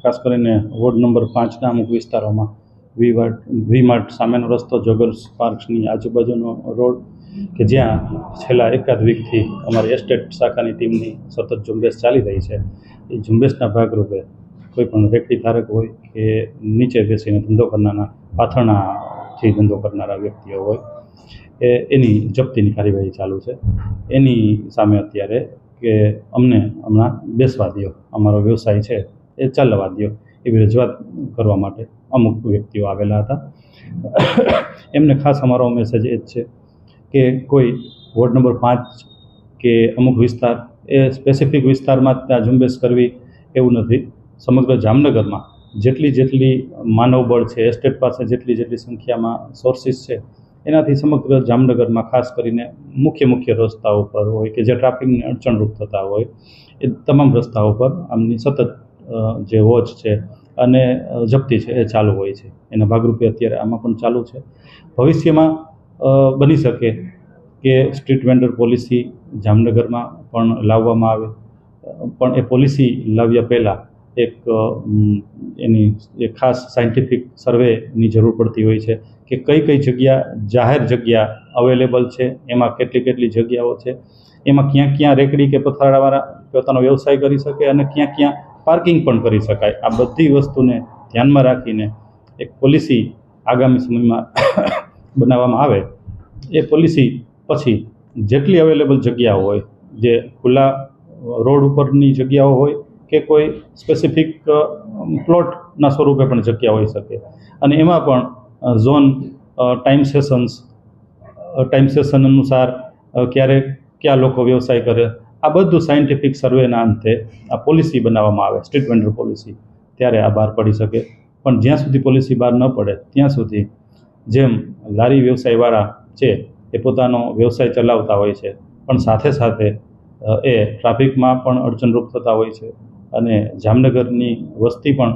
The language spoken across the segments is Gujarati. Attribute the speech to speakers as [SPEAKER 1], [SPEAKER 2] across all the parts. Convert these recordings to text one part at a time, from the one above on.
[SPEAKER 1] ખાસ કરીને વોર્ડ નંબર 5ના અમુક વિસ્તારોમાં વી માર્ટ સામેનો રસ્તો, જોગર્સ પાર્ક્સની આજુબાજુનો રોડ કે જ્યાં છેલ્લા એકાદ વીકથી અમારી એસ્ટેટ શાખાની ટીમની સતત ઝુંબેશ ચાલી રહી છે. એ ઝુંબેશના ભાગરૂપે કોઈ પણ રેકડી ધારક હોય કે નીચે બેસીને ધંધો કરનારા, પાથરણાથી ધંધો કરનારા વ્યક્તિઓ હોય એની જપ્તીની કાર્યવાહી ચાલુ છે. એની સામે અત્યારે કે અમને હમણાં બેસવા દો, અમારો વ્યવસાય છે એ ચાલવા દો, એવી રજૂઆત કરવા માટે અમુક વ્યક્તિઓ આવેલા હતા. એમને ખાસ અમારો મેસેજ એ જ છે કે કોઈ વોર્ડ નંબર 5 કે અમુક વિસ્તાર એ સ્પેસિફિક વિસ્તારમાં ત્યાં ઝુંબેશ કરવી એવું નથી. સમગ્ર જામનગરમાં જેટલી માનવબળ છે, એસ્ટેટ પાસે જેટલી સંખ્યામાં સોર્સિસ છે, એનાથી સમગ્ર જામનગરમાં ખાસ કરીને મુખ્ય રસ્તાઓ પર હોય કે જે ટ્રાફિકને અડચણરૂપ થતા હોય એ તમામ રસ્તાઓ પર આમની સતત જે વોચ છે અને જપ્તી છે એ ચાલુ હોય છે. એના ભાગરૂપે અત્યારે આમાં પણ ચાલુ છે. ભવિષ્યમાં બની શકે કે સ્ટ્રીટ વેન્ડર પોલિસી જામનગરમાં પણ લાવવામાં આવે, પણ એ પોલિસી લાવ્યા પહેલાં એની એક ખાસ સાયન્ટિફિક સર્વેની જરૂર પડતી હોય છે કે કઈ જગ્યા જાહેર જગ્યા અવેલેબલ છે, એમાં કેટલી જગ્યાઓ છે, એમાં ક્યાં રેકડી કે પથરાળાવાળા પોતાનો વ્યવસાય કરી શકે અને ક્યાં પાર્કિંગ પણ કરી શકાય. આ બધી વસ્તુને ધ્યાનમાં રાખીને એક પોલિસી આગામી સમયમાં બનાવવામાં આવે. એ પોલિસી પછી જેટલી અવેલેબલ જગ્યાઓ હોય, જે ખુલ્લા રોડ ઉપરની જગ્યાઓ હોય કે કોઈ સ્પેસિફિક પ્લોટના સ્વરૂપે પણ જગ્યા હોઈ શકે, અને એમાં પણ ઝોન ટાઈમ સેશન અનુસાર ક્યારે કયા લોકો વ્યવસાય કરે, આ બધું સાયન્ટિફિક સર્વેના અંતે આ પોલિસી બનાવવામાં આવે, સ્ટ્રીટ વેન્ડર પોલિસી, ત્યારે આ બહાર પડી શકે. પણ જ્યાં સુધી પોલિસી બહાર ન પડે ત્યાં સુધી જેમ લારી વ્યવસાયવાળા છે એ પોતાનો વ્યવસાય ચલાવતા હોય છે, પણ સાથે એ ટ્રાફિકમાં પણ અડચણરૂપ થતા હોય છે અને જામનગરની વસ્તી પણ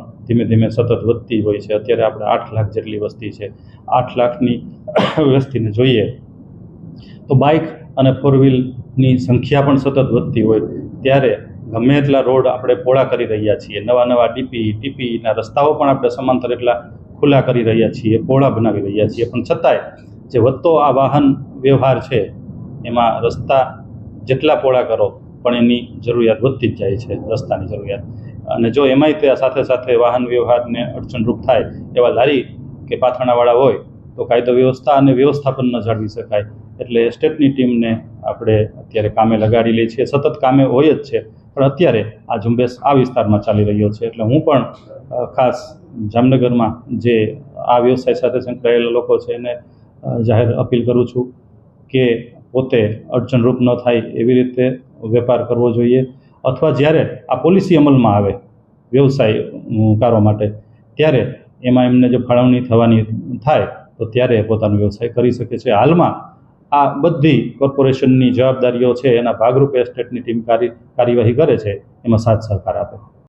[SPEAKER 1] ધીમે સતત વધતી હોય છે. અત્યારે આપણે 8 લાખ જેટલી વસ્તી છે. 8 લાખની વસ્તીને જોઈએ તો બાઇક અને 4 વ્હીલની સંખ્યા પણ સતત વધતી હોય ત્યારે ગમે એટલા રોડ આપણે પહોળા કરી રહ્યા છીએ, નવા ટીપીના રસ્તાઓ પણ આપણે સમાંતર એટલા ખુલ્લા કરી રહ્યા છીએ, પહોળા બનાવી રહ્યા છીએ, પણ છતાંય જે વધતો આ વાહન વ્યવહાર છે એમાં રસ્તા જેટલા પહોળા કરો પણ એની જરૂરિયાત વધતી જ જાય છે, રસ્તાની જરૂરિયાત. અને જો એમાંય તે સાથે વાહન વ્યવહારને અડચણરૂપ થાય એવા લારી કે પાથરણાવાળા હોય તો કાયદો વ્યવસ્થા અને વ્યવસ્થાપન ન જાળવી શકાય. એટલે એસ્ટેટની ટીમને આપણે અત્યારે કામે લગાડી લઈએ છીએ, સતત કામે હોય જ છે, પણ અત્યારે આ ઝુંબેશ આ વિસ્તારમાં ચાલી રહ્યો છે. એટલે હું પણ ખાસ જામનગરમાં જે આ વ્યવસાય સાથે સંકળાયેલા લોકો છે એને જાહેર અપીલ કરું છું કે પોતે અડચણરૂપ ન થાય એવી રીતે વેપાર કરવો જોઈએ, અથવા જ્યારે આ પોલિસી અમલમાં આવે વ્યવસાયકારો માટે ત્યારે એમાં એમને જો ફાળવણી થવાની થાય તો ત્યારે પોતાનો વ્યવસાય કરી શકે છે. હાલમાં આ બધી કોર્પોરેશનની જવાબદારીઓ છે, એના ભાગરૂપે એસ્ટેટની ટીમ કાર્યવાહી કરે છે, એમાં સાથ સહકાર આપે.